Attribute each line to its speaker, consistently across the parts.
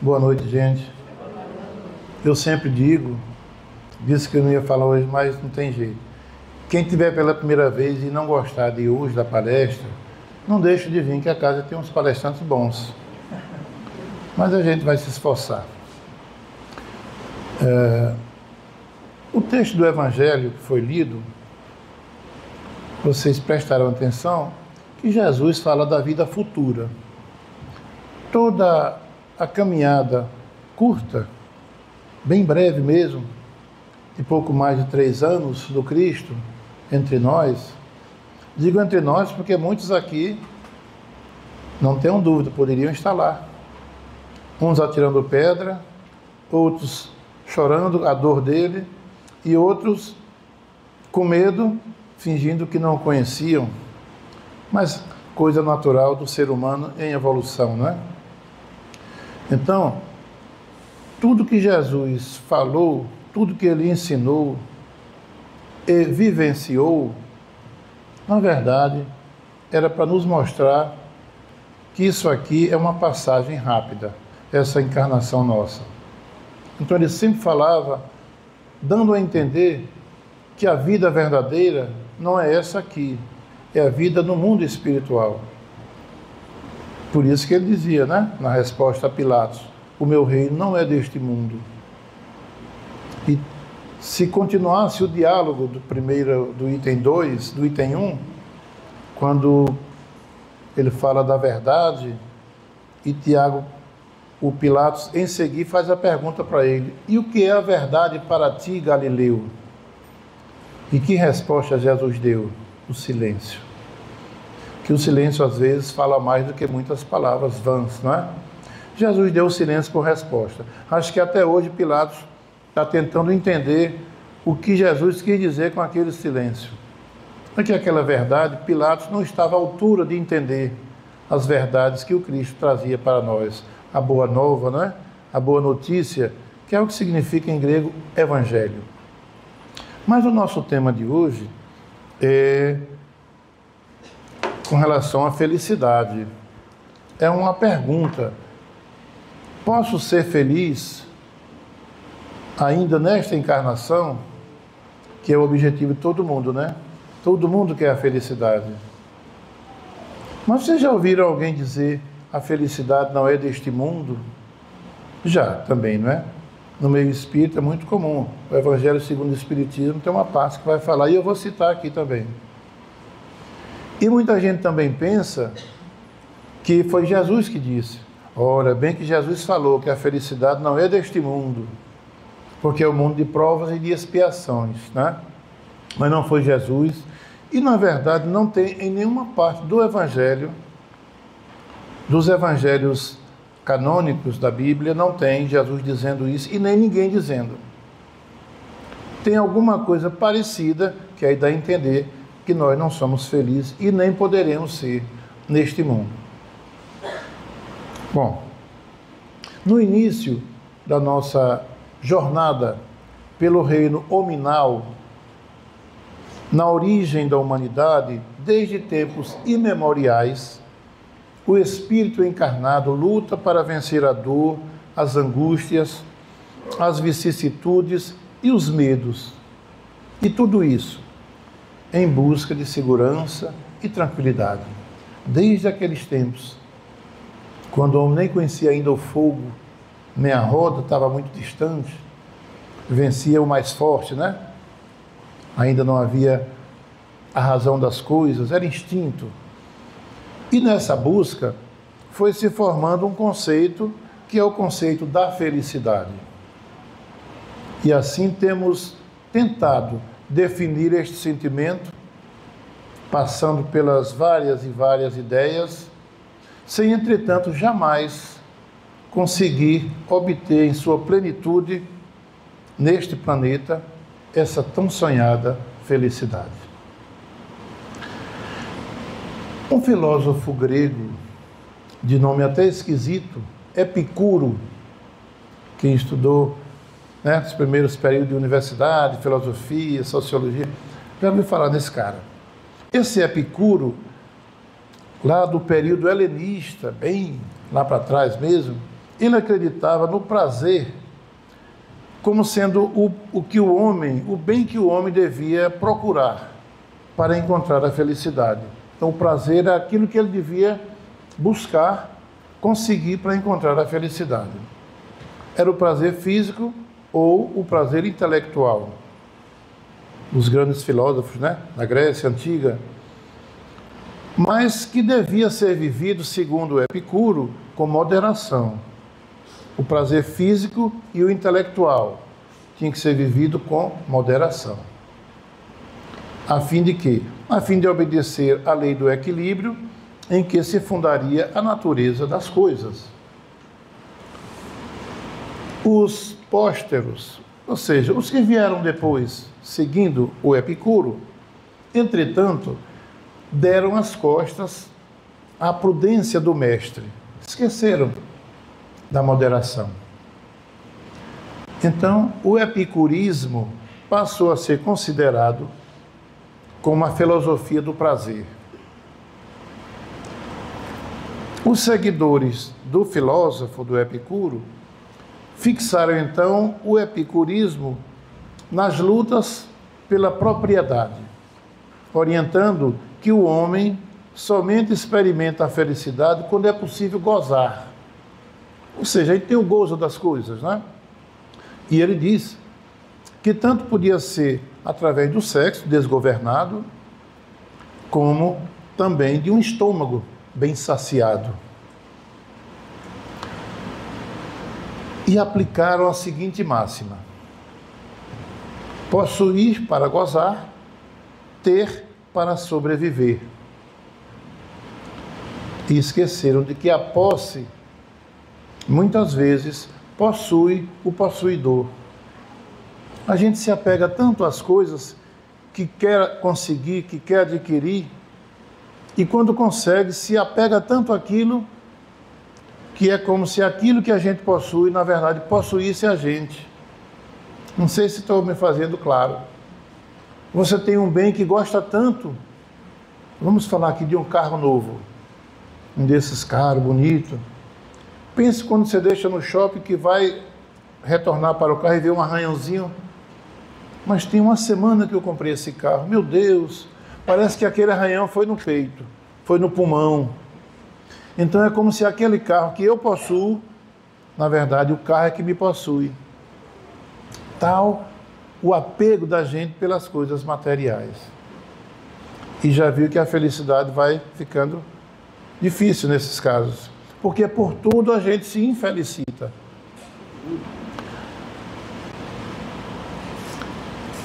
Speaker 1: Boa noite, gente. Eu sempre disse que eu não ia falar hoje, mas não tem jeito. Quem tiver pela primeira vez e não gostar de hoje da palestra, não deixe de vir, que a casa tem uns palestrantes bons. Mas a gente vai se esforçar. O texto do Evangelho que foi lido, vocês prestaram atenção que Jesus fala da vida futura. Toda a caminhada curta, bem breve mesmo, de pouco mais de 3 anos do Cristo entre nós. Digo entre nós porque muitos aqui, não tenham dúvida, poderiam estar lá. Uns atirando pedra, outros chorando a dor dele e outros com medo, fingindo que não o conheciam. Mas coisa natural do ser humano em evolução, não é? Então, tudo que Jesus falou, tudo que ele ensinou e vivenciou, na verdade, era para nos mostrar que isso aqui é uma passagem rápida, essa encarnação nossa. Então ele sempre falava, dando a entender que a vida verdadeira não é essa aqui, é a vida no mundo espiritual. Por isso que ele dizia, né, na resposta a Pilatos, o meu reino não é deste mundo. E se continuasse o diálogo do item 2, do item 1, quando ele fala da verdade, e Tiago, o Pilatos, em seguir faz a pergunta para ele, e o que é a verdade para ti, Galileu? E que resposta Jesus deu? O silêncio. Que o silêncio às vezes fala mais do que muitas palavras vãs, não é? Jesus deu o silêncio por resposta. Acho que até hoje Pilatos está tentando entender o que Jesus quis dizer com aquele silêncio. Porque aquela verdade, Pilatos não estava à altura de entender as verdades que o Cristo trazia para nós. A boa nova, não é? A boa notícia, que é o que significa em grego evangelho. Mas o nosso tema de hoje é com relação à felicidade. É uma pergunta. Posso ser feliz ainda nesta encarnação? Que é o objetivo de todo mundo, né? Todo mundo quer a felicidade. Mas vocês já ouviram alguém dizer a felicidade não é deste mundo? Já, também, não é? No meio espírita é muito comum. O Evangelho segundo o Espiritismo tem uma parte que vai falar, e eu vou citar aqui também. E muita gente também pensa que foi Jesus que disse. Ora, bem que Jesus falou que a felicidade não é deste mundo, porque é o mundo de provas e de expiações, né? Mas não foi Jesus. E, na verdade, não tem em nenhuma parte do Evangelho, dos Evangelhos canônicos da Bíblia, não tem Jesus dizendo isso e nem ninguém dizendo. Tem alguma coisa parecida que aí dá a entender que nós não somos felizes e nem poderemos ser neste mundo. Bom, no início da nossa jornada pelo reino hominal, na origem da humanidade, desde tempos imemoriais, o espírito encarnado luta para vencer a dor, as angústias, as vicissitudes e os medos. E tudo isso em busca de segurança e tranquilidade. Desde aqueles tempos, quando o homem nem conhecia ainda o fogo, nem a roda, estava muito distante, vencia o mais forte, né? Ainda não havia a razão das coisas, era instinto. E nessa busca foi se formando um conceito que é o conceito da felicidade. E assim temos tentado definir este sentimento, passando pelas várias e várias ideias, sem, entretanto, jamais conseguir obter em sua plenitude, neste planeta, essa tão sonhada felicidade. Um filósofo grego, de nome até esquisito, Epicuro, quem estudou, né, os primeiros períodos de universidade, filosofia, sociologia, já ouviu falar desse cara. Esse Epicuro, lá do período helenista, bem lá para trás mesmo, ele acreditava no prazer como sendo o bem que o homem devia procurar para encontrar a felicidade. Então o prazer é aquilo que ele devia buscar, conseguir para encontrar a felicidade. Era o prazer físico ou o prazer intelectual. Os grandes filósofos, né, da Grécia Antiga, mas que devia ser vivido, segundo Epicuro, com moderação. O prazer físico e o intelectual tinha que ser vivido com moderação. A fim de quê? A fim de obedecer à lei do equilíbrio, em que se fundaria a natureza das coisas. Os pósteros, ou seja, os que vieram depois, seguindo o Epicuro, entretanto, deram as costas à prudência do mestre. Esqueceram da moderação. Então, o epicurismo passou a ser considerado como a filosofia do prazer. Os seguidores do filósofo, do Epicuro, fixaram então o epicurismo nas lutas pela propriedade, orientando que o homem somente experimenta a felicidade quando é possível gozar. Ou seja, ele tem o gozo das coisas, né? E ele diz que tanto podia ser através do sexo desgovernado, como também de um estômago bem saciado. E aplicaram a seguinte máxima: possuir para gozar, ter para sobreviver. E esqueceram de que a posse, muitas vezes, possui o possuidor. A gente se apega tanto às coisas que quer conseguir, que quer adquirir, e quando consegue, se apega tanto àquilo, que é como se aquilo que a gente possui, na verdade, possuísse a gente. Não sei se estou me fazendo claro. Você tem um bem que gosta tanto. Vamos falar aqui de um carro novo. Um desses caros, bonito. Pense quando você deixa no shopping que vai retornar para o carro e vê um arranhãozinho. Mas tem uma semana que eu comprei esse carro. Meu Deus, parece que aquele arranhão foi no peito, foi no pulmão. Então é como se aquele carro que eu possuo, na verdade, o carro é que me possui. Tal o apego da gente pelas coisas materiais. E já viu que a felicidade vai ficando difícil nesses casos, porque por tudo a gente se infelicita.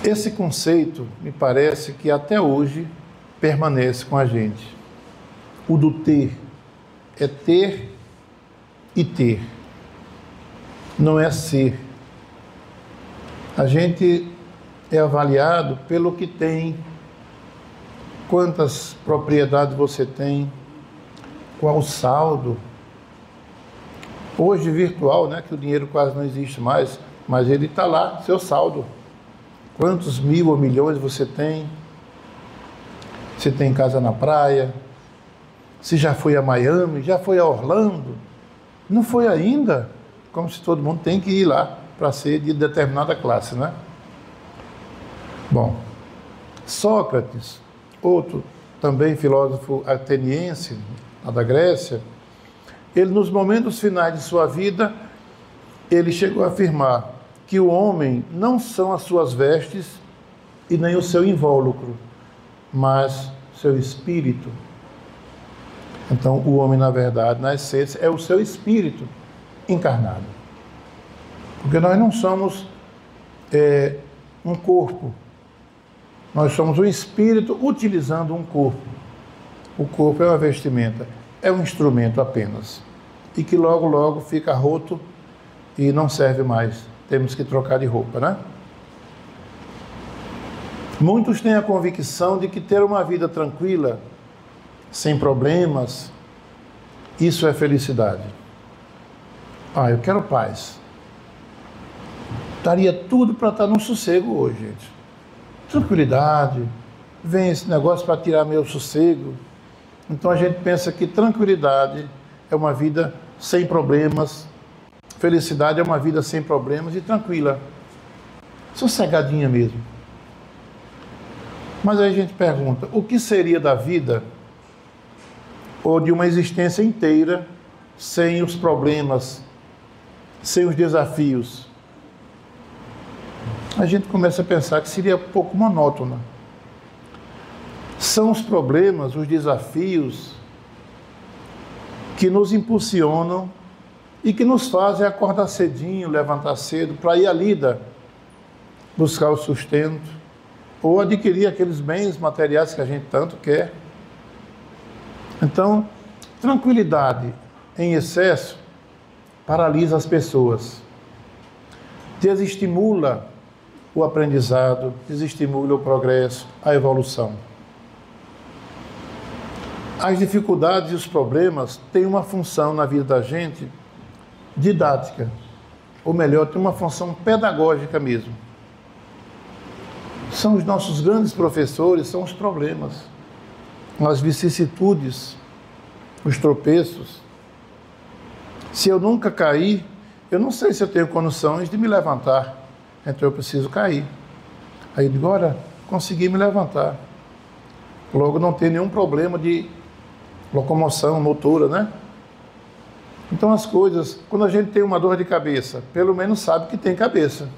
Speaker 1: Esse conceito, me parece que até hoje permanece com a gente. O do ter. É ter e ter. Não é ser. A gente é avaliado pelo que tem, quantas propriedades você tem, qual o saldo. Hoje virtual, né, que o dinheiro quase não existe mais, mas ele está lá, seu saldo. Quantos mil ou milhões você tem? Você tem casa na praia? Se já foi a Miami, já foi a Orlando? Não foi ainda? Como se todo mundo tem que ir lá para ser de determinada classe, né? Bom, Sócrates, outro também filósofo ateniense, lá da Grécia, ele nos momentos finais de sua vida, ele chegou a afirmar que o homem não são as suas vestes e nem o seu invólucro, mas seu espírito. Então, o homem, na verdade, na essência, é o seu espírito encarnado. Porque nós não somos um corpo. Nós somos um espírito utilizando um corpo. O corpo é uma vestimenta, é um instrumento apenas. E que logo, logo fica roto e não serve mais. Temos que trocar de roupa, né? Muitos têm a convicção de que ter uma vida tranquila, sem problemas, isso é felicidade. Eu quero paz. Daria tudo para estar no sossego hoje, gente. Tranquilidade. Vem esse negócio para tirar meu sossego. Então a gente pensa que tranquilidade é uma vida sem problemas, Felicidade é uma vida sem problemas e tranquila, sossegadinha mesmo. Mas aí a gente pergunta, o que seria da vida ou de uma existência inteira sem os problemas, sem os desafios? A gente começa a pensar que seria um pouco monótona. São os problemas, os desafios que nos impulsionam e que nos fazem acordar cedinho, levantar cedo, para ir à lida, buscar o sustento, ou adquirir aqueles bens materiais que a gente tanto quer. Então, tranquilidade em excesso paralisa as pessoas, desestimula o aprendizado, desestimula o progresso, a evolução. As dificuldades e os problemas têm uma função na vida da gente didática, ou melhor, tem uma função pedagógica mesmo. São os nossos grandes professores, são os problemas, as vicissitudes, os tropeços. Se eu nunca cair, eu não sei se eu tenho condições de me levantar, então eu preciso cair. Aí agora consegui me levantar. Logo não tem nenhum problema de locomoção motora, né? Então as coisas, quando a gente tem uma dor de cabeça, pelo menos sabe que tem cabeça.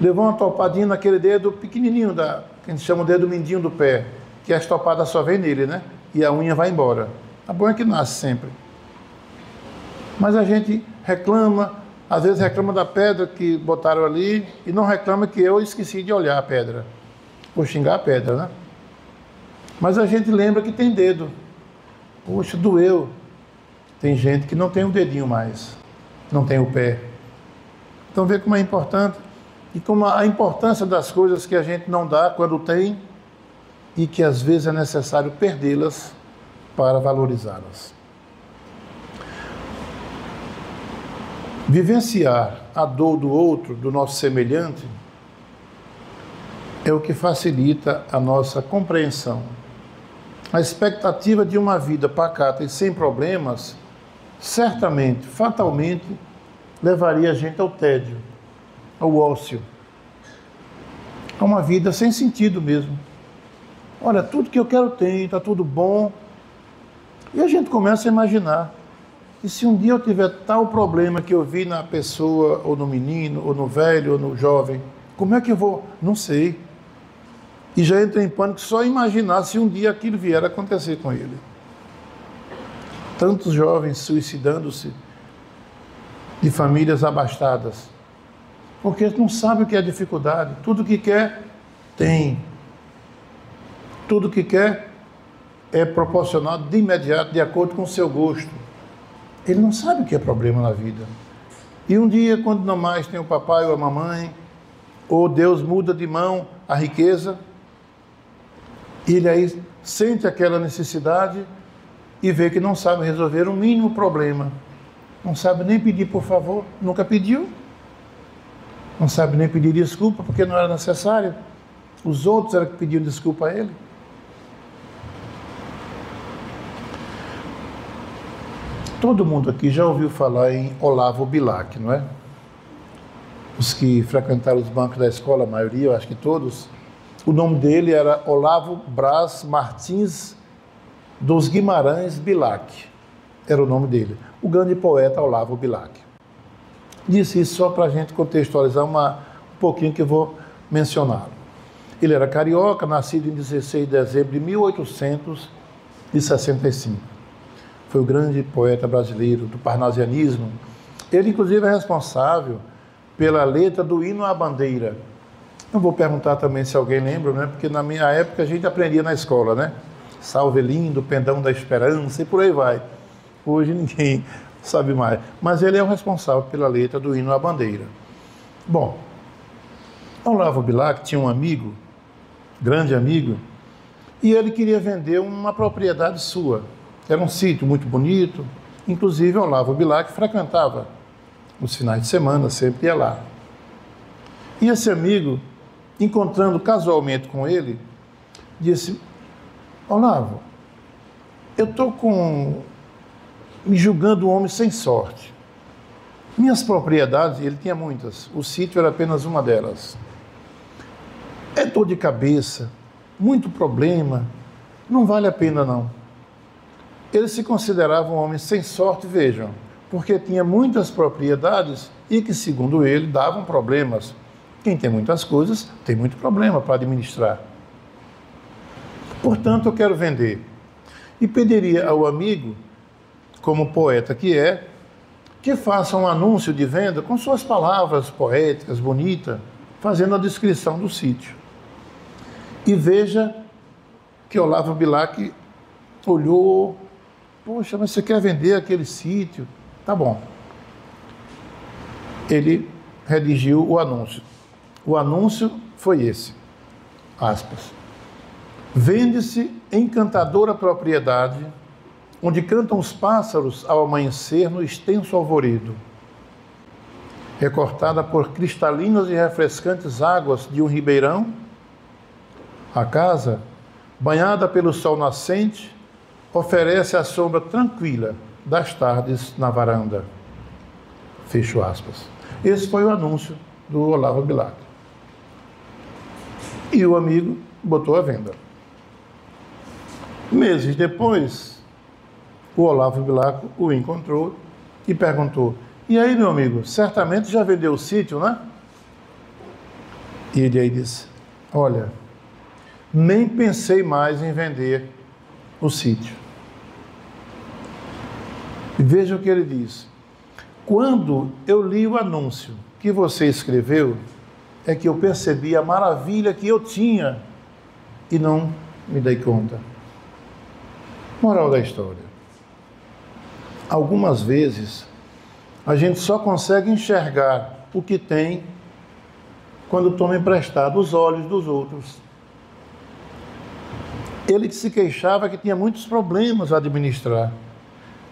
Speaker 1: Levou uma topadinha naquele dedo pequenininho, que a gente chama o dedo mindinho do pé, que as topadas só vem nele, né? E a unha vai embora. A bom é que nasce sempre. Mas a gente reclama, às vezes reclama da pedra que botaram ali, e não reclama que eu esqueci de olhar a pedra. Vou xingar a pedra, né? Mas a gente lembra que tem dedo. Poxa, doeu. Tem gente que não tem o dedinho mais, não tem o pé. Então vê como é importante, e como a importância das coisas que a gente não dá quando tem, e que às vezes é necessário perdê-las para valorizá-las. Vivenciar a dor do outro, do nosso semelhante, é o que facilita a nossa compreensão. A expectativa de uma vida pacata e sem problemas, certamente, fatalmente, levaria a gente ao tédio, ao ócio, a uma vida sem sentido mesmo. Olha, tudo que eu quero tem, está tudo bom. E a gente começa a imaginar, e se um dia eu tiver tal problema que eu vi na pessoa, ou no menino, ou no velho, ou no jovem, como é que eu vou? Não sei. E já entra em pânico só imaginar se um dia aquilo vier a acontecer com ele. Tantos jovens suicidando-se de famílias abastadas, porque não sabem o que é dificuldade. Tudo que quer, tem. Tudo que quer é proporcionado de imediato, de acordo com o seu gosto. Ele não sabe o que é problema na vida. E um dia, quando não mais tem o papai ou a mamãe, ou Deus muda de mão a riqueza, ele aí sente aquela necessidade e vê que não sabe resolver um mínimo problema. Não sabe nem pedir por favor, nunca pediu. Não sabe nem pedir desculpa porque não era necessário. Os outros eram que pediam desculpa a ele. Todo mundo aqui já ouviu falar em Olavo Bilac, não é? Os que frequentaram os bancos da escola, a maioria, eu acho que todos, o nome dele era Olavo Braz Martins dos Guimarães Bilac, era o nome dele, o grande poeta Olavo Bilac. Disse isso só para a gente contextualizar um pouquinho que eu vou mencioná-lo. Ele era carioca, nascido em 16 de dezembro de 1865. Foi o grande poeta brasileiro do parnasianismo. Ele, inclusive, é responsável pela letra do hino à bandeira. Não vou perguntar também se alguém lembra, né? Porque na minha época a gente aprendia na escola, né? Salve lindo, pendão da esperança e por aí vai. Hoje ninguém sabe mais. Mas ele é o responsável pela letra do hino à bandeira. Bom, Olavo Bilac tinha um amigo, grande amigo, e ele queria vender uma propriedade sua. Era um sítio muito bonito, inclusive Olavo Bilac frequentava nos finais de semana, sempre ia lá. E esse amigo, encontrando casualmente com ele, disse: Olavo, eu estou me julgando um homem sem sorte. Minhas propriedades, ele tinha muitas, o sítio era apenas uma delas. É dor de cabeça, muito problema, não vale a pena não. Ele se considerava um homem sem sorte, vejam, porque tinha muitas propriedades e que, segundo ele, davam problemas. Quem tem muitas coisas tem muito problema para administrar. Portanto, eu quero vender. E pediria ao amigo, como poeta que é, que faça um anúncio de venda com suas palavras poéticas, bonitas, fazendo a descrição do sítio. E veja que Olavo Bilac olhou, poxa, mas você quer vender aquele sítio? Tá bom. Ele redigiu o anúncio. O anúncio foi esse, aspas. Vende-se encantadora propriedade, onde cantam os pássaros ao amanhecer no extenso alvoredo, recortada por cristalinas e refrescantes águas de um ribeirão. A casa, banhada pelo sol nascente, oferece a sombra tranquila das tardes na varanda. Fecho aspas. Esse foi o anúncio do Olavo Bilac. E o amigo botou à venda. Meses depois, o Olavo Bilac o encontrou e perguntou: e aí, meu amigo, certamente já vendeu o sítio, né? E ele aí disse: olha, nem pensei mais em vender o sítio. E veja o que ele diz. Quando eu li o anúncio que você escreveu, é que eu percebi a maravilha que eu tinha e não me dei conta. Moral da história. Algumas vezes, a gente só consegue enxergar o que tem quando toma emprestado os olhos dos outros. Ele se queixava que tinha muitos problemas a administrar.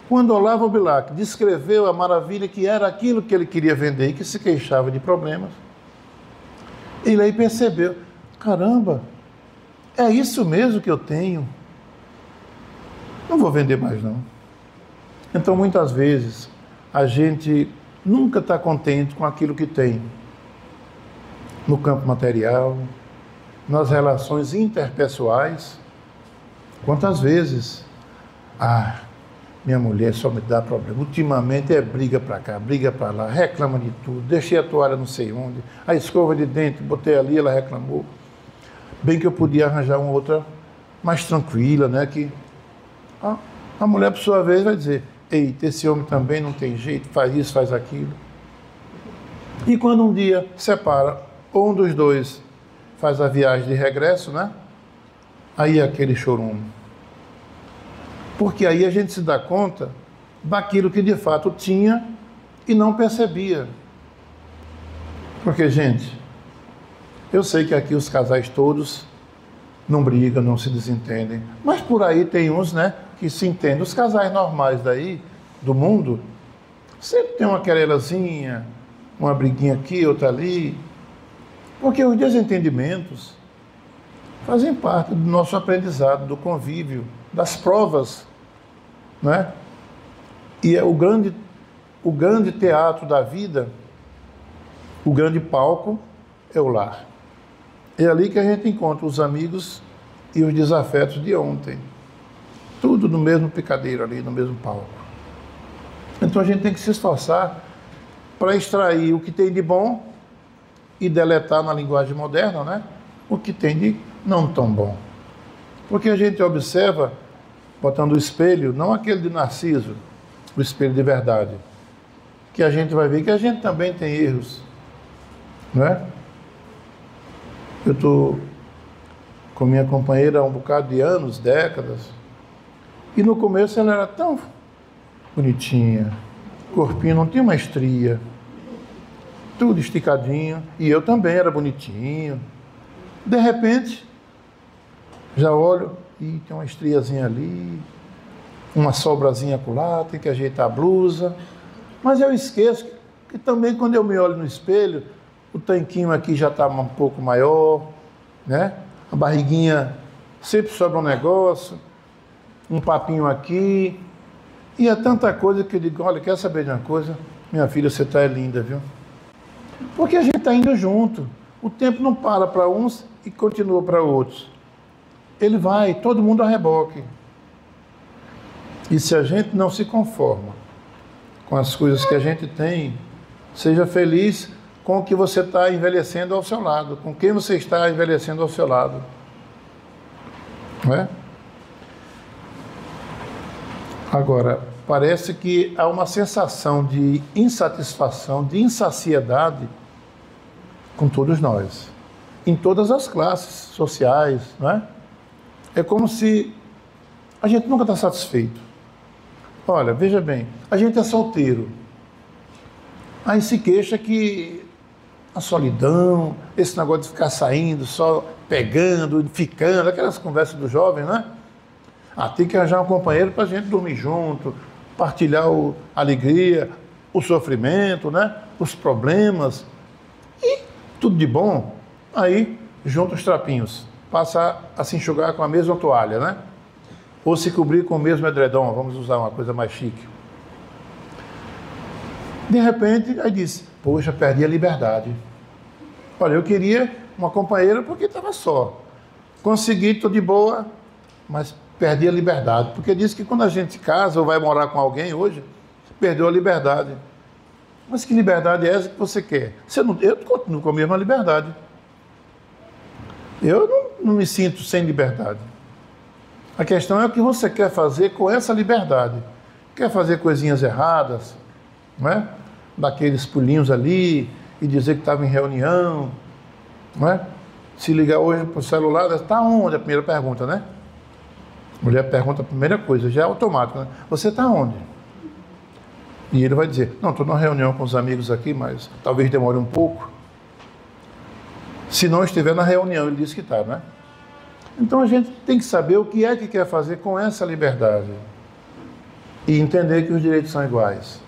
Speaker 1: Quando Olavo Bilac descreveu a maravilha que era aquilo que ele queria vender e que se queixava de problemas, ele aí percebeu, caramba, é isso mesmo que eu tenho. Não vou vender mais não. Então, muitas vezes, a gente nunca está contente com aquilo que tem. No campo material, nas relações interpessoais. Quantas vezes? Minha mulher só me dá problema. Ultimamente é briga para cá, briga para lá, reclama de tudo. Deixei a toalha não sei onde, a escova de dente, botei ali, ela reclamou. Bem que eu podia arranjar uma outra mais tranquila, né? Que a mulher, por sua vez, vai dizer: eita, esse homem também não tem jeito, faz isso, faz aquilo. E quando um dia separa, ou um dos dois faz a viagem de regresso, né? Aí é aquele chorume. Porque aí a gente se dá conta daquilo que de fato tinha e não percebia. Porque, gente, eu sei que aqui os casais todos não brigam, não se desentendem, mas por aí tem uns, né, que se entendem. Os casais normais daí, do mundo, sempre tem uma querelazinha, uma briguinha aqui, outra ali, porque os desentendimentos fazem parte do nosso aprendizado, do convívio, das provas, né? E é o grande teatro da vida, o grande palco é o lar. É ali que a gente encontra os amigos e os desafetos de ontem. Tudo no mesmo picadeiro ali, no mesmo palco. Então a gente tem que se esforçar para extrair o que tem de bom e deletar na linguagem moderna, né? O que tem de não tão bom. Porque a gente observa, botando o espelho, não aquele de Narciso, o espelho de verdade, que a gente vai ver que a gente também tem erros, não é? Eu estou com minha companheira há um bocado de anos, décadas, e no começo ela era tão bonitinha, corpinho, não tinha uma estria, tudo esticadinho, e eu também era bonitinho. De repente, já olho e tem uma estriazinha ali, uma sobrazinha acolá, tem que ajeitar a blusa. Mas eu esqueço que também quando eu me olho no espelho, o tanquinho aqui já está um pouco maior, né? A barriguinha sempre sobra um negócio, um papinho aqui. E é tanta coisa que eu digo: olha, quer saber de uma coisa? Minha filha, você está linda, viu? Porque a gente está indo junto. O tempo não para para uns e continua para outros. Ele vai, todo mundo a reboque. E se a gente não se conforma com as coisas que a gente tem, seja feliz com o que você está envelhecendo ao seu lado, com quem você está envelhecendo ao seu lado. Não é? Agora, parece que há uma sensação de insatisfação, de insaciedade com todos nós, em todas as classes sociais, não é? É como se a gente nunca está satisfeito. Olha, veja bem, a gente é solteiro, aí se queixa que a solidão, esse negócio de ficar saindo, só pegando, ficando, aquelas conversas do jovem, né? Ah, tem que arranjar um companheiro para a gente dormir junto, partilhar a alegria, o sofrimento, né? Os problemas, e tudo de bom, aí junta os trapinhos, passa a se enxugar com a mesma toalha, né? Ou se cobrir com o mesmo edredom, vamos usar uma coisa mais chique. De repente, aí disse, poxa, perdi a liberdade. Olha, eu queria uma companheira porque estava só. Consegui, estou de boa, mas perdi a liberdade. Porque diz que quando a gente casa ou vai morar com alguém hoje, perdeu a liberdade. Mas que liberdade é essa que você quer? Eu continuo com a mesma liberdade. Eu não me sinto sem liberdade. A questão é o que você quer fazer com essa liberdade. Quer fazer coisinhas erradas, não é? Daqueles pulinhos ali e dizer que estava em reunião, não é? Se ligar hoje para o celular, está onde? A primeira pergunta, né? A mulher pergunta a primeira coisa, já é automático, né? Você está onde? E ele vai dizer, não, estou numa reunião com os amigos aqui, mas talvez demore um pouco. Se não estiver na reunião, ele disse que está, né? Então a gente tem que saber o que é que quer fazer com essa liberdade e entender que os direitos são iguais.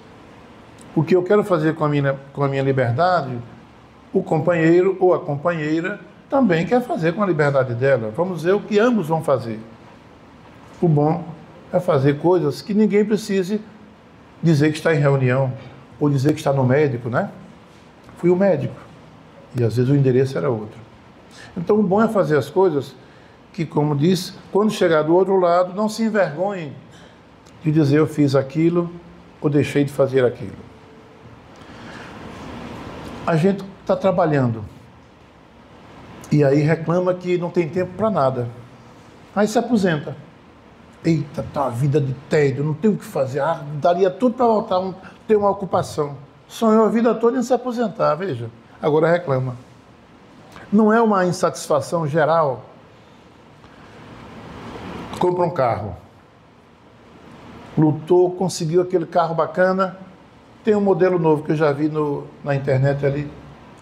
Speaker 1: O que eu quero fazer com a minha liberdade, o companheiro ou a companheira também quer fazer com a liberdade dela. Vamos ver o que ambos vão fazer. O bom é fazer coisas que ninguém precise dizer que está em reunião ou dizer que está no médico, né? Fui o médico e às vezes o endereço era outro. Então o bom é fazer as coisas que, como diz, quando chegar do outro lado, não se envergonhem de dizer eu fiz aquilo ou deixei de fazer aquilo. A gente está trabalhando e aí reclama que não tem tempo para nada. Aí se aposenta. Eita, tá uma vida de tédio, não tem o que fazer. Ah, daria tudo para voltar a ter uma ocupação. Sonhou a vida toda em se aposentar, veja. Agora reclama. Não é uma insatisfação geral? Compra um carro. Lutou, conseguiu aquele carro bacana. Tem um modelo novo que eu já vi na internet ali.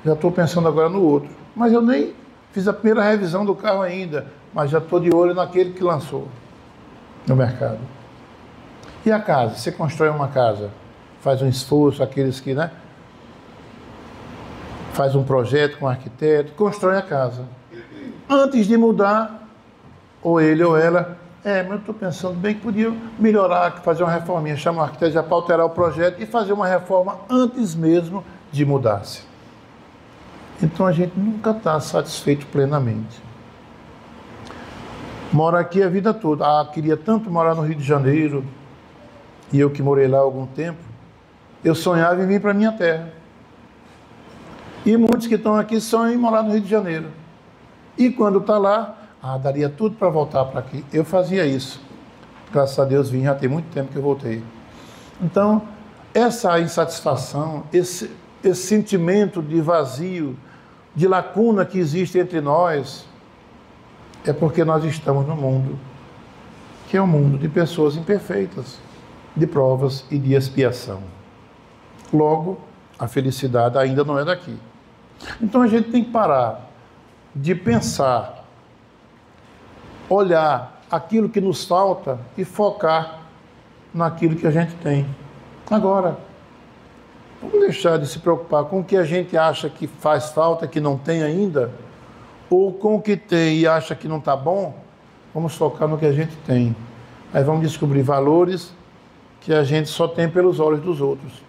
Speaker 1: Já estou pensando agora no outro. Mas eu nem fiz a primeira revisão do carro ainda. Mas já estou de olho naquele que lançou no mercado. E a casa? Você constrói uma casa. Faz um esforço, aqueles que, né? Faz um projeto com um arquiteto. Constrói a casa. Antes de mudar, ou ele ou ela... mas eu estou pensando bem que podia melhorar, fazer uma reforminha, chamar o arquiteto já para alterar o projeto e fazer uma reforma antes mesmo de mudar-se. Então a gente nunca está satisfeito plenamente. Mora aqui a vida toda. Ah, queria tanto morar no Rio de Janeiro, e eu que morei lá há algum tempo, eu sonhava em vir para a minha terra. E muitos que estão aqui sonham em morar no Rio de Janeiro. E quando está lá, daria tudo para voltar para aqui. Eu fazia isso. Graças a Deus vim, já tem muito tempo que eu voltei. Então, essa insatisfação, esse sentimento de vazio, de lacuna que existe entre nós, é porque nós estamos no mundo, que é um mundo de pessoas imperfeitas, de provas e de expiação. Logo, a felicidade ainda não é daqui. Então a gente tem que parar de pensar, olhar aquilo que nos falta e focar naquilo que a gente tem. Agora, vamos deixar de se preocupar com o que a gente acha que faz falta, que não tem ainda, ou com o que tem e acha que não está bom. Vamos focar no que a gente tem. Aí vamos descobrir valores que a gente só tem pelos olhos dos outros.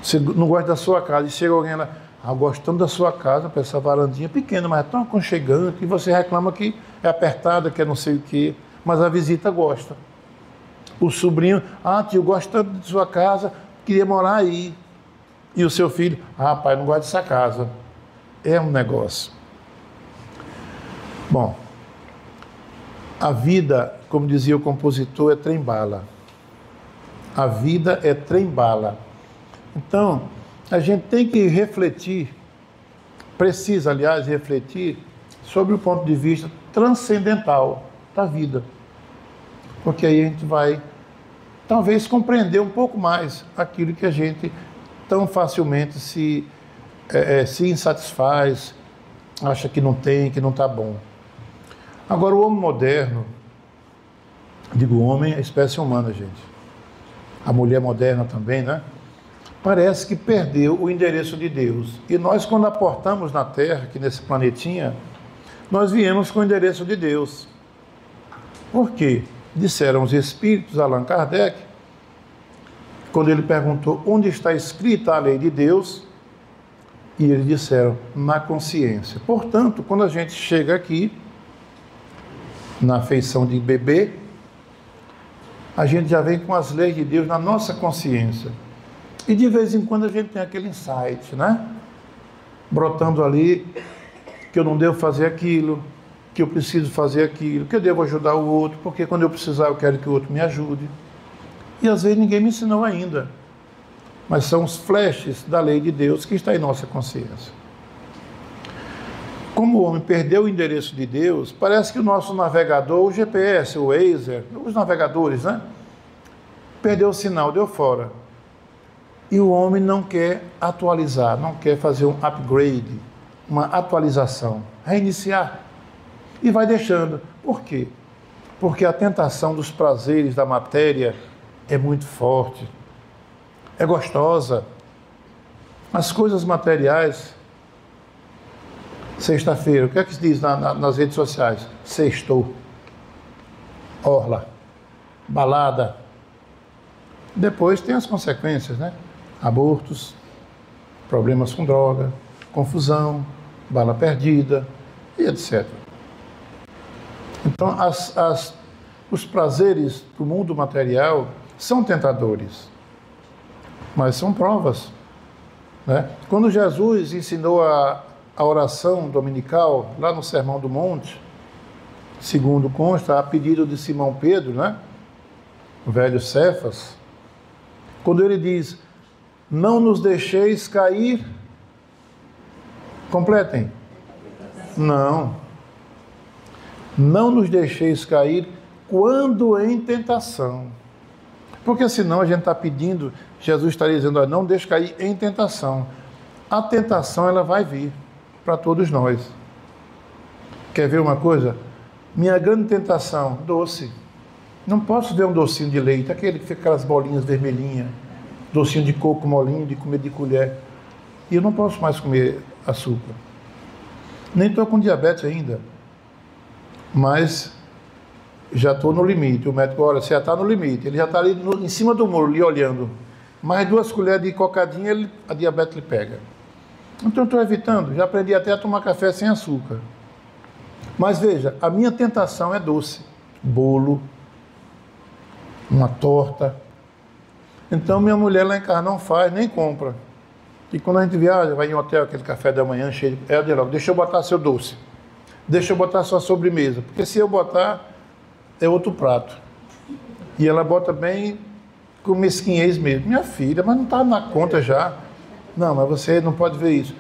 Speaker 1: Você não gosta da sua casa e chega alguém lá, gostando da sua casa, para essa varandinha pequena, mas é tão aconchegante, e você reclama que é apertada, que é não sei o quê, mas a visita gosta. O sobrinho, tio, gosto tanto de sua casa, queria morar aí. E o seu filho, pai, não gosto dessa casa. É um negócio. Bom, a vida, como dizia o compositor, é trem-bala. A vida é trem-bala. Então, a gente tem que refletir, precisa, aliás, refletir sobre o ponto de vista transcendental da vida. Porque aí a gente vai, talvez, compreender um pouco mais aquilo que a gente tão facilmente se insatisfaz, acha que não tem, que não está bom. Agora, o homem moderno, digo homem, é a espécie humana, gente. A mulher moderna também, né? Parece que perdeu o endereço de Deus. E nós, quando aportamos na Terra, aqui nesse planetinha, nós viemos com o endereço de Deus. Por quê? Disseram os espíritos, Allan Kardec, quando ele perguntou onde está escrita a lei de Deus, e eles disseram, na consciência. Portanto, quando a gente chega aqui, na feição de bebê, a gente já vem com as leis de Deus na nossa consciência. E de vez em quando a gente tem aquele insight, né? Brotando ali, que eu não devo fazer aquilo, que eu preciso fazer aquilo, que eu devo ajudar o outro, porque quando eu precisar eu quero que o outro me ajude. E às vezes ninguém me ensinou ainda. Mas são os flashes da lei de Deus que está em nossa consciência. Como o homem perdeu o endereço de Deus, parece que o nosso navegador, o GPS, o Waze, os navegadores, né? Perdeu o sinal, deu fora. E o homem não quer atualizar, não quer fazer um upgrade, uma atualização, reiniciar. E vai deixando. Por quê? Porque a tentação dos prazeres da matéria é muito forte, é gostosa. As coisas materiais, sexta-feira, o que é que se diz nas redes sociais? Sextou, orla, balada. Depois tem as consequências, né? Abortos, problemas com droga, confusão, bala perdida e etc. Então, os prazeres do mundo material são tentadores, mas são provas, né? Quando Jesus ensinou a oração dominical, lá no Sermão do Monte, segundo consta, a pedido de Simão Pedro, né? O velho Cefas, quando ele diz, não nos deixeis cair, completem, não nos deixeis cair quando em tentação, porque senão a gente está pedindo, Jesus estaria dizendo, não deixe cair em tentação. A tentação ela vai vir para todos nós. Quer ver uma coisa? Minha grande tentação, doce. Não posso ver um docinho de leite, aquele que fica aquelas bolinhas vermelhinhas, docinho de coco molinho, de comer de colher. E eu não posso mais comer açúcar. Nem estou com diabetes ainda. Mas já estou no limite. O médico, olha, você já está no limite. Ele já está ali em cima do muro, lhe olhando. Mais 2 colheres de cocadinha, a diabetes lhe pega. Então estou evitando. Já aprendi até a tomar café sem açúcar. Mas veja, a minha tentação é doce. Bolo, uma torta. Então minha mulher lá em casa não faz, nem compra. E quando a gente viaja, vai em hotel, aquele café da manhã cheio, ela diz logo, deixa eu botar seu doce. Deixa eu botar sua sobremesa. Porque se eu botar, é outro prato. E ela bota bem com mesquinhez mesmo. Minha filha, mas não está na conta já. Não, mas você não pode ver isso.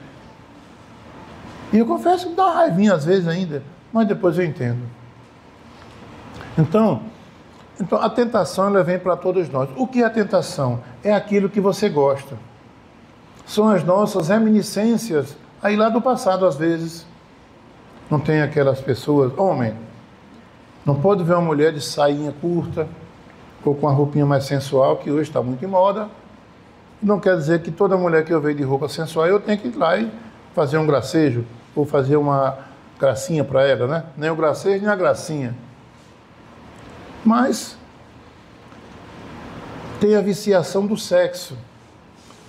Speaker 1: E eu confesso que dá uma raivinha às vezes ainda, mas depois eu entendo. Então a tentação ela vem para todos nós. O que é a tentação? É aquilo que você gosta. São as nossas reminiscências aí lá do passado às vezes. Não tem aquelas pessoas, homem, não pode ver uma mulher de sainha curta ou com uma roupinha mais sensual, que hoje está muito em moda. Não quer dizer que toda mulher que eu vejo de roupa sensual, eu tenho que ir lá e fazer um gracejo, ou fazer uma gracinha para ela, né? Nem o gracejo, nem a gracinha. Mas tem a viciação do sexo.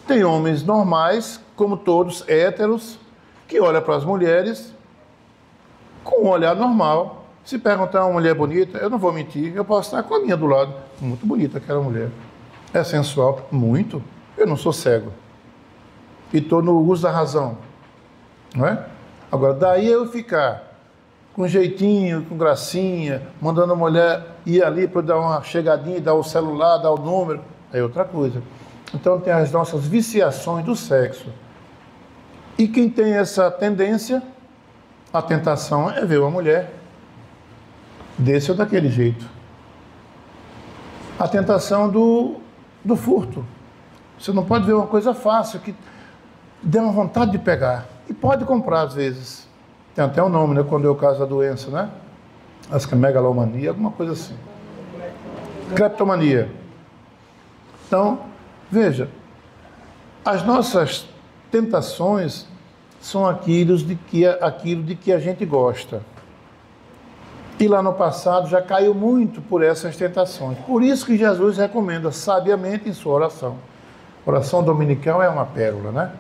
Speaker 1: Tem homens normais, como todos, héteros, que olham para as mulheres com um olhar normal. Se perguntar uma mulher bonita, eu não vou mentir, eu posso estar com a minha do lado. Muito bonita aquela mulher. É sensual? Muito. Eu não sou cego. E estou no uso da razão. Não é? Agora, daí eu ficar com jeitinho, com gracinha, mandando a mulher ir ali para dar uma chegadinha, dar o celular, dar o número, é outra coisa. Então tem as nossas viciações do sexo. E quem tem essa tendência, a tentação é ver uma mulher desse ou daquele jeito. A tentação do furto. Você não pode ver uma coisa fácil que dê uma vontade de pegar. E pode comprar às vezes. Tem até um nome, né? Quando eu caso a doença, né? Acho que é megalomania, alguma coisa assim. Cleptomania. Então, veja, as nossas tentações são aquilo de que a gente gosta. E lá no passado já caiu muito por essas tentações. Por isso que Jesus recomenda sabiamente em sua oração. A oração dominical é uma pérola, né?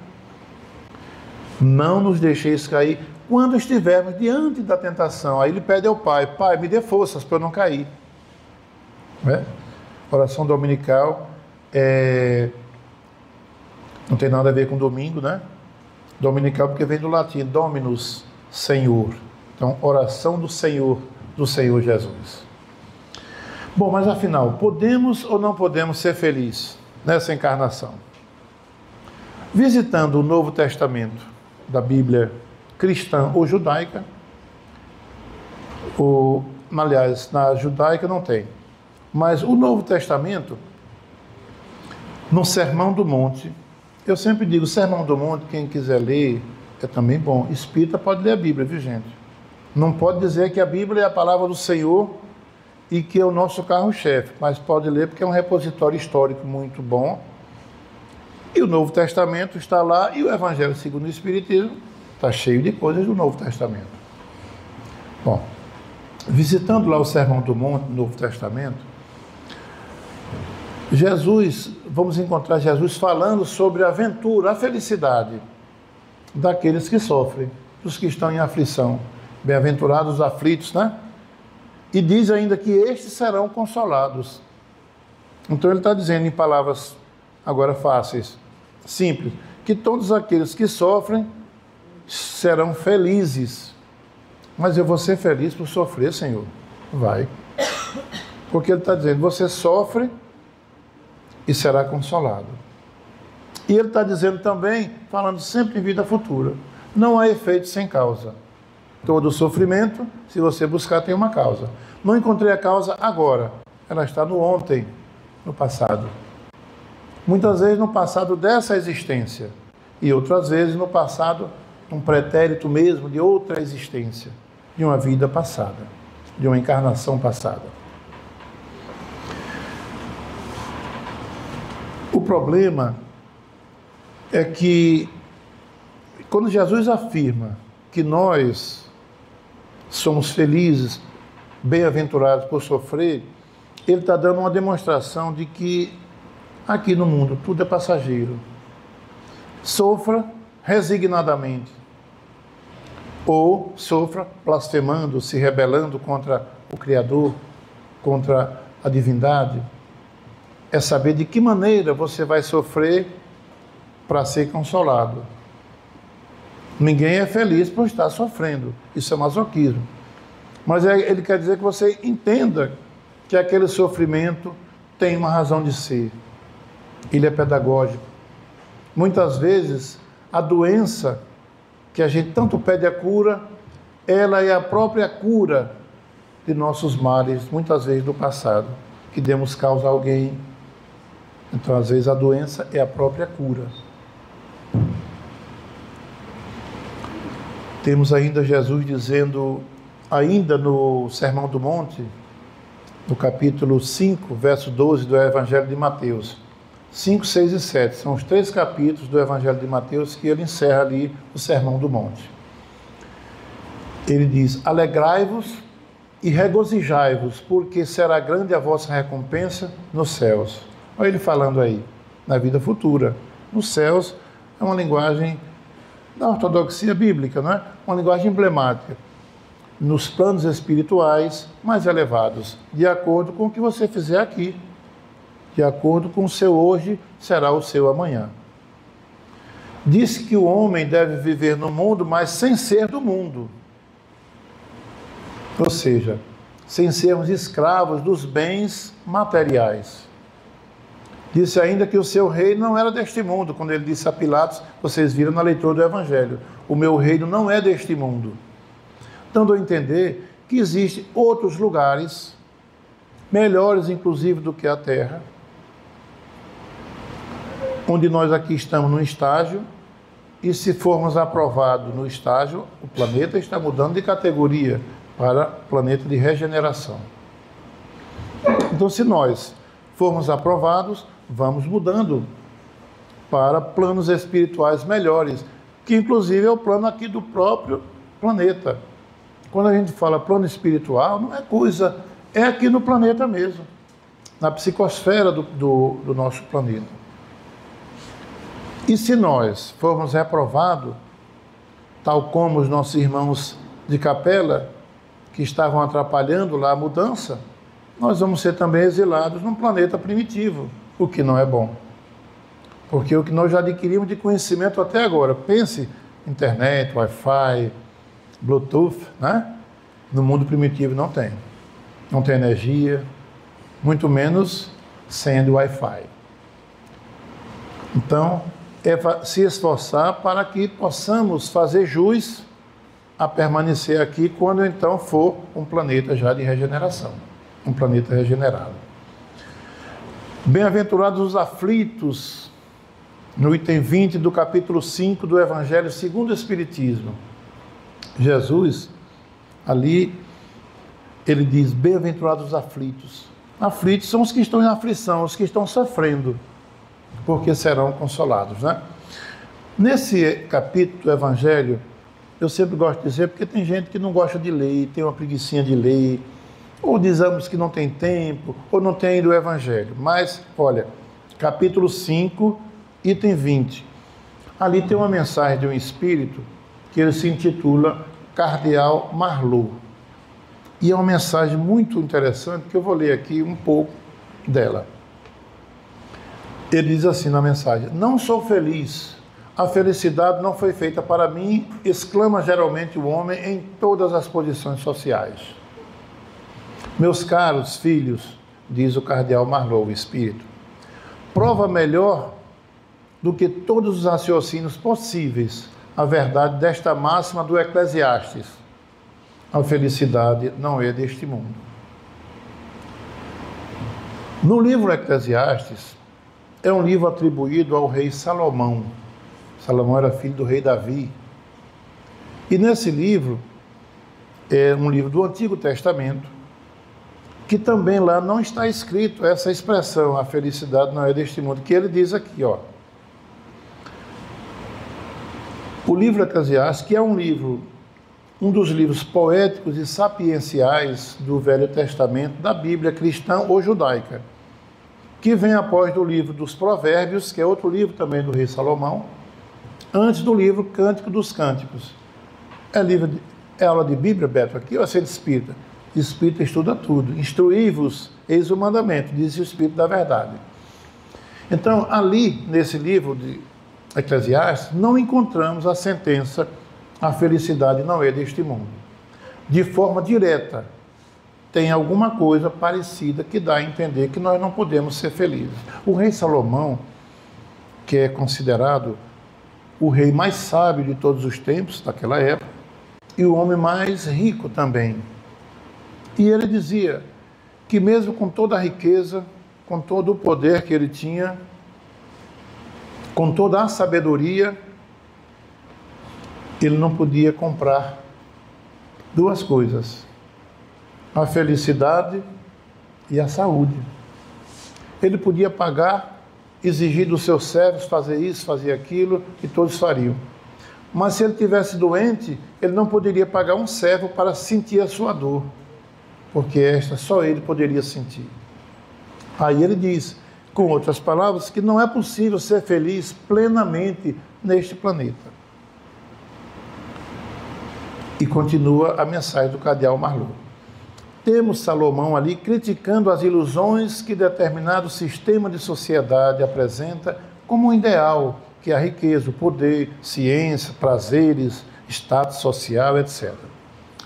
Speaker 1: Não nos deixeis cair quando estivermos diante da tentação. Aí ele pede ao Pai, Pai, me dê forças para eu não cair. Né? Oração dominical não tem nada a ver com domingo, né? Dominical porque vem do latim, Dominus, Senhor. Então, oração do Senhor Jesus. Bom, mas afinal, podemos ou não podemos ser felizes nessa encarnação? Visitando o Novo Testamento da Bíblia cristã ou judaica, aliás, na judaica não tem, mas o Novo Testamento, no Sermão do Monte, eu sempre digo, Sermão do Monte, quem quiser ler, é também bom. Espírita pode ler a Bíblia, viu gente? Não pode dizer que a Bíblia é a palavra do Senhor e que é o nosso carro-chefe, mas pode ler porque é um repositório histórico muito bom. E o Novo Testamento está lá, e o Evangelho segundo o Espiritismo está cheio de coisas do Novo Testamento. Bom, visitando lá o Sermão do Monte, no Novo Testamento, vamos encontrar Jesus falando sobre a aventura, a felicidade daqueles que sofrem, dos que estão em aflição. Bem-aventurados os aflitos, né? E diz ainda que estes serão consolados. Então ele está dizendo em palavras agora fáceis, simples, que todos aqueles que sofrem serão felizes. Mas eu vou ser feliz por sofrer, Senhor? Vai. Porque ele está dizendo, você sofre e será consolado. E ele está dizendo também, falando sempre em vida futura, não há efeito sem causa. Todo sofrimento, se você buscar, tem uma causa. Não encontrei a causa agora, ela está no ontem, no passado. Muitas vezes no passado dessa existência, e outras vezes no passado, um pretérito mesmo de outra existência, de uma vida passada, de uma encarnação passada. O problema é que, quando Jesus afirma que nós somos felizes, bem-aventurados por sofrer, ele está dando uma demonstração de que aqui no mundo tudo é passageiro. Sofra resignadamente, ou sofra blasfemando, se rebelando contra o Criador, contra a divindade. É saber de que maneira você vai sofrer para ser consolado. Ninguém é feliz por estar sofrendo. Isso é masoquismo. Mas ele quer dizer que você entenda que aquele sofrimento tem uma razão de ser. Ele é pedagógico. Muitas vezes, a doença que a gente tanto pede a cura, ela é a própria cura de nossos males, muitas vezes do passado, que demos causa a alguém. Então, às vezes, a doença é a própria cura. Temos ainda Jesus dizendo, ainda no Sermão do Monte, no capítulo 5, verso 12 do Evangelho de Mateus. 5, 6 e 7, são os 3 capítulos do Evangelho de Mateus que ele encerra ali o Sermão do Monte. Ele diz, alegrai-vos e regozijai-vos, porque será grande a vossa recompensa nos céus. Olha ele falando aí, na vida futura. Nos céus é uma linguagem da ortodoxia bíblica, não é? Uma linguagem emblemática. Nos planos espirituais mais elevados, de acordo com o que você fizer aqui, de acordo com o seu hoje, será o seu amanhã. Diz que o homem deve viver no mundo, mas sem ser do mundo. Ou seja, sem sermos escravos dos bens materiais. Disse ainda que o seu reino não era deste mundo, quando ele disse a Pilatos, vocês viram na leitura do Evangelho, o meu reino não é deste mundo. Dando a entender que existem outros lugares, melhores inclusive do que a Terra, onde nós aqui estamos num estágio, e se formos aprovados no estágio, o planeta está mudando de categoria para planeta de regeneração. Então, se nós formos aprovados, vamos mudando para planos espirituais melhores, que inclusive é o plano aqui do próprio planeta. Quando a gente fala plano espiritual, não é coisa, é aqui no planeta mesmo, na psicosfera do nosso planeta. E se nós formos reprovados, tal como os nossos irmãos de capela, que estavam atrapalhando lá a mudança, nós vamos ser também exilados num planeta primitivo, o que não é bom. Porque o que nós já adquirimos de conhecimento até agora, pense, internet, Wi-Fi, Bluetooth, né? No mundo primitivo não tem. Não tem energia, muito menos sendo Wi-Fi. Então, é se esforçar para que possamos fazer jus a permanecer aqui quando então for um planeta já de regeneração, um planeta regenerado. Bem-aventurados os aflitos, no item 20 do capítulo 5 do Evangelho segundo o Espiritismo. Jesus, ali, ele diz, bem-aventurados os aflitos. Aflitos são os que estão em aflição, os que estão sofrendo, porque serão consolados, né? Nesse capítulo do Evangelho, eu sempre gosto de dizer, porque tem gente que não gosta de ler, tem uma preguicinha de ler, ou dizemos que não tem tempo, ou não tem ido o Evangelho. Mas, olha, capítulo 5, item 20. Ali tem uma mensagem de um espírito que ele se intitula Cardeal Marlot. E é uma mensagem muito interessante, que eu vou ler aqui um pouco dela. Ele diz assim na mensagem: não sou feliz, a felicidade não foi feita para mim, exclama geralmente o homem em todas as posições sociais. Meus caros filhos, diz o Cardeal Marlot, o espírito, prova melhor do que todos os raciocínios possíveis a verdade desta máxima do Eclesiastes: a felicidade não é deste mundo. No livro Eclesiastes, é um livro atribuído ao rei Salomão. Salomão era filho do rei Davi. E nesse livro, é um livro do Antigo Testamento, que também lá não está escrito essa expressão, a felicidade não é deste mundo, que ele diz aqui, ó. O livro Eclesiastes, que é um dos livros poéticos e sapienciais do Velho Testamento, da Bíblia cristã ou judaica, que vem após do livro dos Provérbios, que é outro livro também do rei Salomão, antes do livro Cântico dos Cânticos. É aula de Bíblia, Beto, aqui, ou é ser de espírita? Espírita estuda tudo. Instruí-vos, eis o mandamento, diz o Espírito da verdade. Então, ali, nesse livro de Eclesiastes, não encontramos a sentença, a felicidade não é deste mundo. De forma direta, tem alguma coisa parecida que dá a entender que nós não podemos ser felizes. O rei Salomão, que é considerado o rei mais sábio de todos os tempos daquela época, e o homem mais rico também. E ele dizia que mesmo com toda a riqueza, com todo o poder que ele tinha, com toda a sabedoria, ele não podia comprar duas coisas: a felicidade e a saúde. Ele podia pagar, exigir dos seus servos fazer isso, fazer aquilo, e todos fariam. Mas se ele tivesse doente, ele não poderia pagar um servo para sentir a sua dor, porque esta só ele poderia sentir. Aí ele diz: Com outras palavras, que não é possível ser feliz plenamente neste planeta. E continua a mensagem do cardeal Marlot. Temos Salomão ali criticando as ilusões que determinado sistema de sociedade apresenta como um ideal, que é a riqueza, o poder, ciência, prazeres, status social, etc.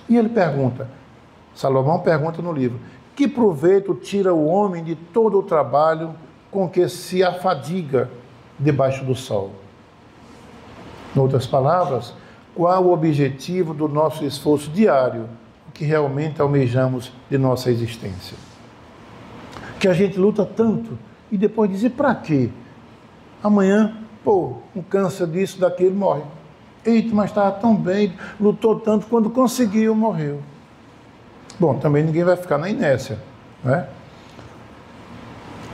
Speaker 1: E ele pergunta, Salomão pergunta no livro, que proveito tira o homem de todo o trabalho com que se afadiga debaixo do sol? Em outras palavras, qual o objetivo do nosso esforço diário, o que realmente almejamos de nossa existência? Que a gente luta tanto e depois diz, e para quê? Amanhã, um câncer disso, daquele, morre. Eita, mas estava tão bem, lutou tanto, quando conseguiu, morreu. Bom, também ninguém vai ficar na inércia, né?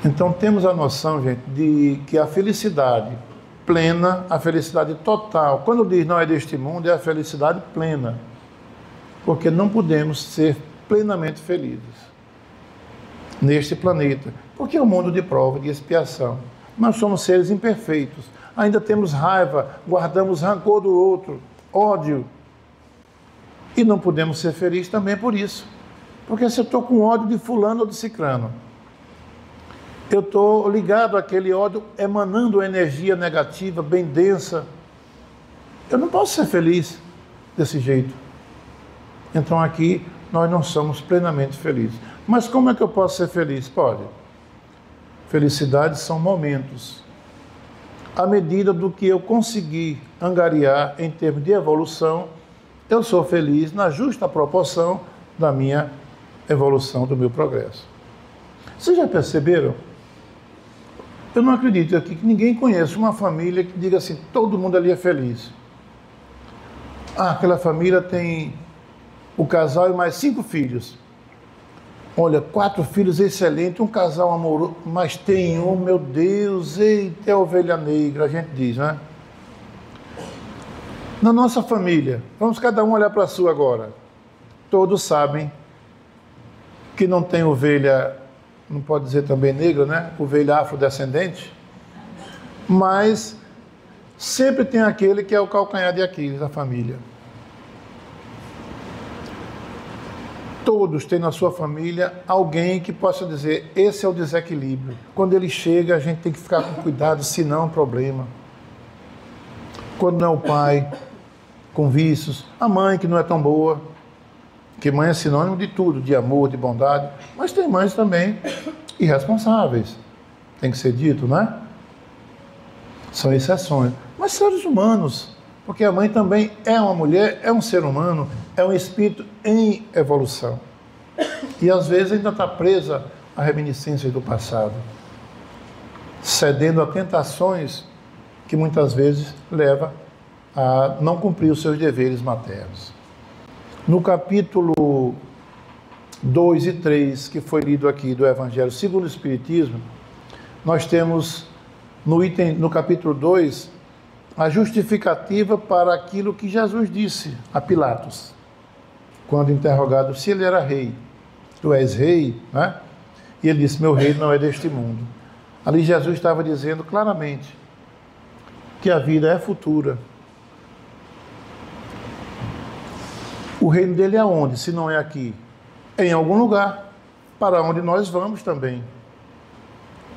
Speaker 1: Então temos a noção, gente, de que a felicidade plena, a felicidade total, quando diz não é deste mundo, é a felicidade plena, porque não podemos ser plenamente felizes neste planeta, porque é um mundo de prova, de expiação. Nós somos seres imperfeitos, ainda temos raiva, guardamos rancor do outro, ódio, e não podemos ser felizes também por isso, porque se eu estou com ódio de fulano ou de cicrano, eu estou ligado àquele ódio emanando energia negativa, bem densa. Eu não posso ser feliz desse jeito. Então aqui nós não somos plenamente felizes. Mas como é que eu posso ser feliz? Pode. Felicidades são momentos. À medida do que eu conseguir angariar em termos de evolução, eu sou feliz na justa proporção da minha evolução, do meu progresso. Vocês já perceberam? Eu não acredito aqui que ninguém conheça uma família que diga assim, todo mundo ali é feliz. Ah, aquela família tem o casal e mais 5 filhos. Olha, 4 filhos excelentes, um casal amoroso, mas tem um, meu Deus, eita, é a ovelha negra, a gente diz, né? Na nossa família, vamos cada um olhar para a sua agora. Todos sabem que não tem ovelha, não pode dizer também negra, né? Ovelha afrodescendente, mas sempre tem aquele que é o calcanhar de Aquiles da família. Todos têm na sua família alguém que possa dizer, esse é o desequilíbrio. Quando ele chega, a gente tem que ficar com cuidado, senão é um problema. Quando não é o pai, com vícios, a mãe que não é tão boa, que mãe é sinônimo de tudo, de amor, de bondade, mas tem mães também irresponsáveis, tem que ser dito, né? São exceções, mas seres humanos, porque a mãe também é uma mulher, é um ser humano, é um espírito em evolução, e às vezes ainda está presa a reminiscências do passado, cedendo a tentações que muitas vezes leva a não cumprir os seus deveres maternos. No capítulo 2 e 3, que foi lido aqui do Evangelho segundo o Espiritismo, nós temos no capítulo 2 a justificativa para aquilo que Jesus disse a Pilatos, quando interrogado se ele era rei. Tu és rei, né? E ele disse, meu reino não é deste mundo. Ali Jesus estava dizendo claramente que a vida é futura. O reino dele é onde, se não é aqui? É em algum lugar, para onde nós vamos também.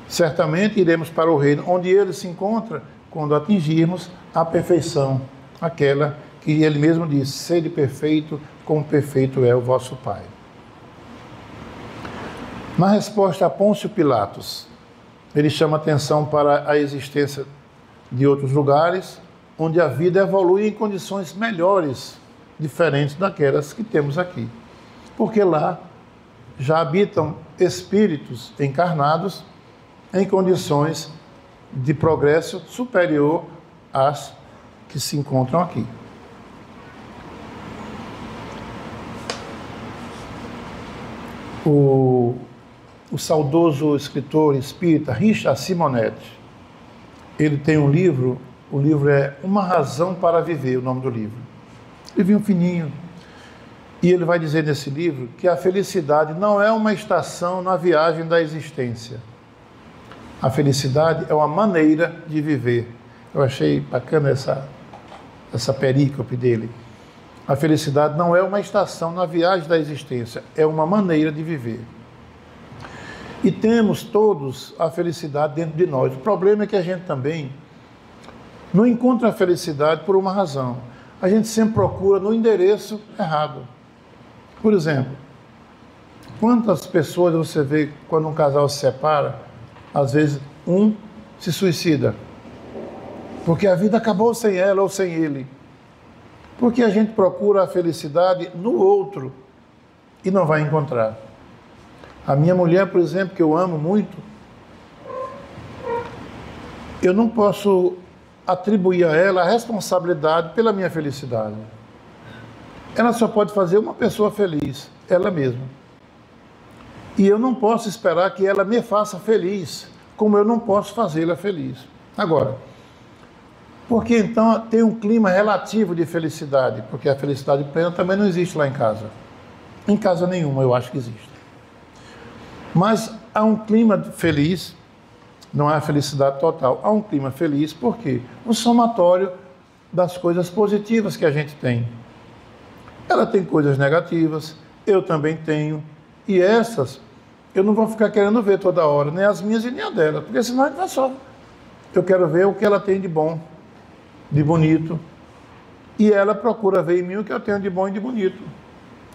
Speaker 1: Certamente iremos para o reino onde ele se encontra quando atingirmos a perfeição, aquela que ele mesmo disse, sede perfeito, como perfeito é o vosso Pai. Na resposta a Pôncio Pilatos, ele chama atenção para a existência de outros lugares onde a vida evolui em condições melhores, diferentes daquelas que temos aqui. Porque lá já habitam espíritos encarnados em condições de progresso superior às que se encontram aqui. O saudoso escritor espírita Richard Simonetti, ele tem um livro, o livro é Uma Razão para Viver, o nome do livro. Livrinho fininho. E ele vai dizer nesse livro que a felicidade não é uma estação na viagem da existência, A felicidade é uma maneira de viver. Eu achei bacana essa perícope dele. A felicidade não é uma estação na viagem da existência, é uma maneira de viver. E temos todos a felicidade dentro de nós. O problema é que a gente também não encontra a felicidade por uma razão. A gente sempre procura no endereço errado. Por exemplo, quantas pessoas você vê quando um casal se separa, às vezes um se suicida, porque a vida acabou sem ela ou sem ele. Porque a gente procura a felicidade no outro e não vai encontrar. A minha mulher, por exemplo, que eu amo muito, eu não posso atribuir a ela a responsabilidade pela minha felicidade. Ela só pode fazer uma pessoa feliz, ela mesma. E eu não posso esperar que ela me faça feliz, como eu não posso fazê-la feliz. Agora, porque então tem um clima relativo de felicidade, porque a felicidade plena também não existe lá em casa. Em casa nenhuma eu acho que existe. Mas há um clima feliz, não há felicidade total, há um clima feliz, por quê? O somatório das coisas positivas que a gente tem. Ela tem coisas negativas, eu também tenho, e essas eu não vou ficar querendo ver toda hora, nem as minhas e nem a dela, porque senão a gente vai só. Eu quero ver o que ela tem de bom, de bonito, e ela procura ver em mim o que eu tenho de bom e de bonito,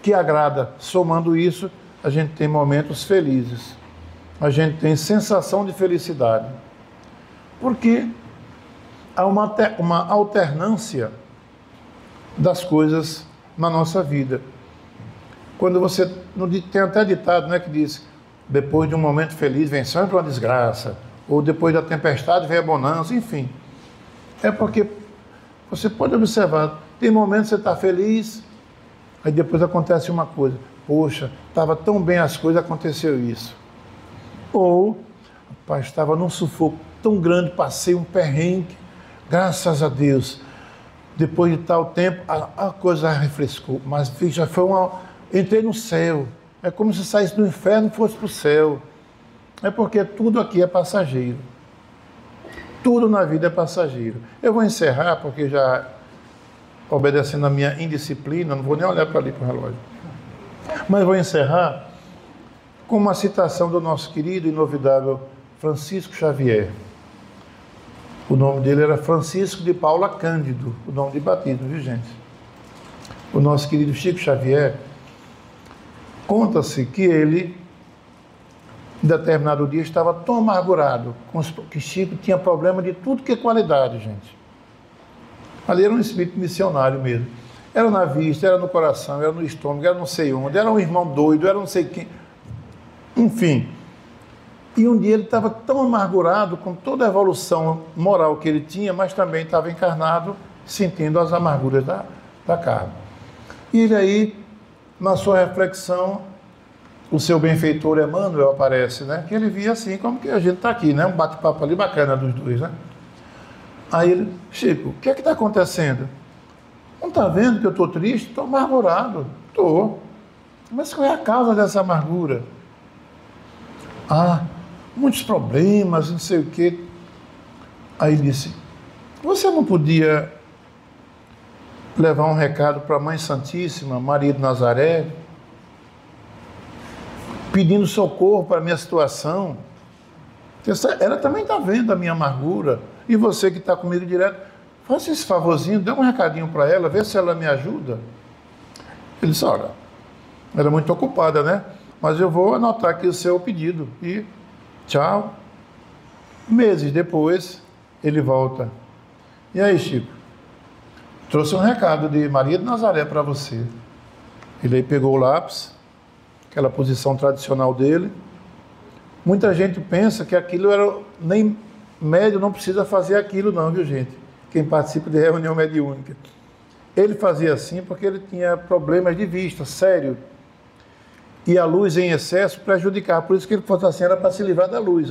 Speaker 1: que agrada. Somando isso, a gente tem momentos felizes, a gente tem sensação de felicidade, porque há uma alternância das coisas na nossa vida. Quando você, tem até ditado, né, que diz, depois de um momento feliz vem sempre uma desgraça, ou depois da tempestade vem a bonança, enfim. É porque você pode observar, tem momentos que você está feliz, aí depois acontece uma coisa, poxa, estava tão bem as coisas, aconteceu isso. Ou, rapaz, estava num sufoco tão grande, passei um perrengue, graças a Deus, depois de tal tempo, a coisa refrescou, mas já foi entrei no céu, é como se saísse do inferno e fosse para o céu. É porque tudo aqui é passageiro. Tudo na vida é passageiro. Eu vou encerrar, porque já obedecendo a minha indisciplina, não vou nem olhar para ali para o relógio. Mas vou encerrar com uma citação do nosso querido e inovidável Francisco Xavier. O nome dele era Francisco de Paula Cândido, o nome de batismo, viu, gente? O nosso querido Chico Xavier, conta-se que ele, em determinado dia, estava tão amargurado, que Chico tinha problema de tudo que é qualidade, gente. Ali era um espírito missionário mesmo. Era na vista, era no coração, era no estômago, era não sei onde, era um irmão doido, era não sei quem. Enfim. E um dia ele estava tão amargurado com toda a evolução moral que ele tinha, mas também estava encarnado, sentindo as amarguras da carne. E ele aí, na sua reflexão, o seu benfeitor Emmanuel aparece, né? Que ele via assim, como que a gente está aqui, né? Um bate-papo ali bacana dos dois, né? Aí ele, Chico, o que é que está acontecendo? Não está vendo que eu estou triste? Estou amargurado. Estou. Mas qual é a causa dessa amargura? Ah, muitos problemas, não sei o quê. Aí ele disse, você não podia levar um recado para a Mãe Santíssima, Maria de Nazaré, pedindo socorro para a minha situação? Ela também está vendo a minha amargura. E você que está comigo direto, faça esse favorzinho, dê um recadinho para ela, vê se ela me ajuda. Ele disse, olha, ela é muito ocupada, né? Mas eu vou anotar aqui o seu pedido. E tchau. Meses depois, ele volta. E aí, Chico? Trouxe um recado de Maria de Nazaré para você. Ele aí pegou o lápis, aquela posição tradicional dele. Muita gente pensa que aquilo era... Nem médium não precisa fazer aquilo não, viu, gente? Quem participa de reunião mediúnica. Ele fazia assim porque ele tinha problemas de vista, sério. E a luz em excesso prejudicava. Por isso que ele fosse assim, era para se livrar da luz.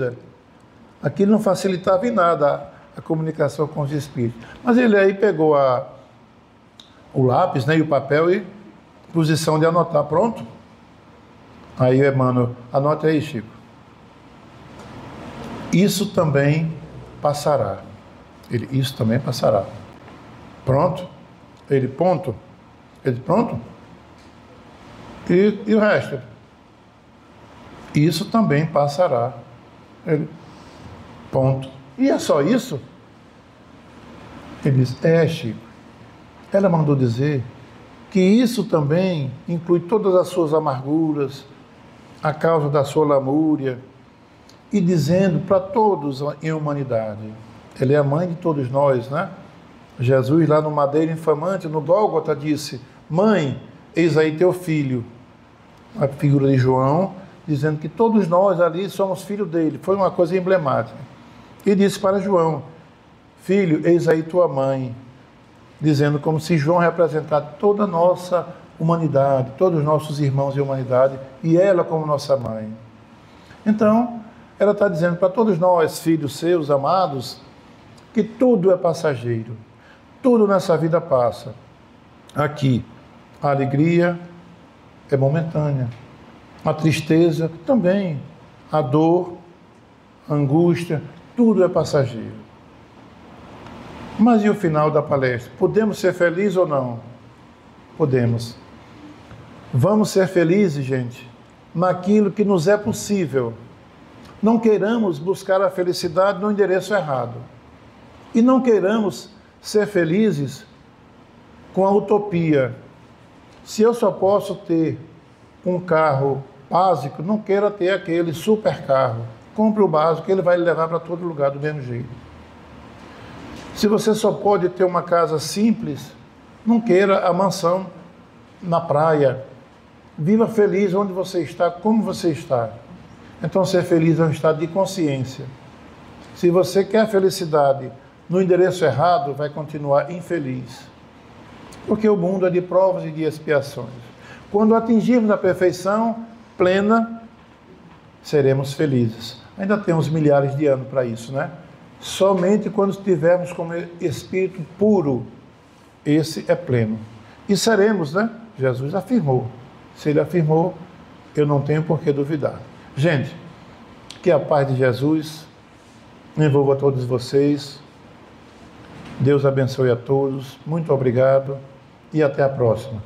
Speaker 1: Aquilo não facilitava em nada a comunicação com os espíritos. Mas ele aí pegou o lápis, né, e o papel e posição de anotar. Pronto? Aí o Emmanuel, anota aí, Chico. isso também passará. Isso também passará. Pronto? Ponto? Pronto? E o resto? Isso também passará. Ponto. E é só isso? Ele diz, Chico. Ela mandou dizer que isso também inclui todas as suas amarguras, a causa da sua lamúria, e dizendo para todos em humanidade. Ela é a mãe de todos nós, né? Jesus, lá no madeiro infamante, no Gólgota, disse, mãe, eis aí teu filho. A figura de João, dizendo que todos nós ali somos filhos dele. Foi uma coisa emblemática. E disse para João, filho, eis aí tua mãe. Dizendo como se João representasse toda a nossa humanidade, todos os nossos irmãos de humanidade, e ela como nossa mãe. Então, ela está dizendo para todos nós, filhos seus, amados, que tudo é passageiro. Tudo nessa vida passa. Aqui, a alegria é momentânea. A tristeza também. A dor, a angústia, tudo é passageiro. Mas e o final da palestra? Podemos ser felizes ou não? Podemos. Vamos ser felizes, gente, naquilo que nos é possível. Não queiramos buscar a felicidade no endereço errado. E não queiramos ser felizes com a utopia. Se eu só posso ter um carro básico, não queira ter aquele super carro. Compre o básico, ele vai lhe levar para todo lugar do mesmo jeito. Se você só pode ter uma casa simples, não queira a mansão na praia. Viva feliz onde você está, como você está. Então, ser feliz é um estado de consciência. Se você quer felicidade no endereço errado, vai continuar infeliz. Porque o mundo é de provas e de expiações. Quando atingirmos a perfeição plena, seremos felizes. Ainda temos milhares de anos para isso, né? Somente quando estivermos como espírito puro, esse é pleno. E seremos, né? Jesus afirmou. Se ele afirmou, eu não tenho por que duvidar. Gente, que a paz de Jesus envolva todos vocês. Deus abençoe a todos. Muito obrigado e até a próxima.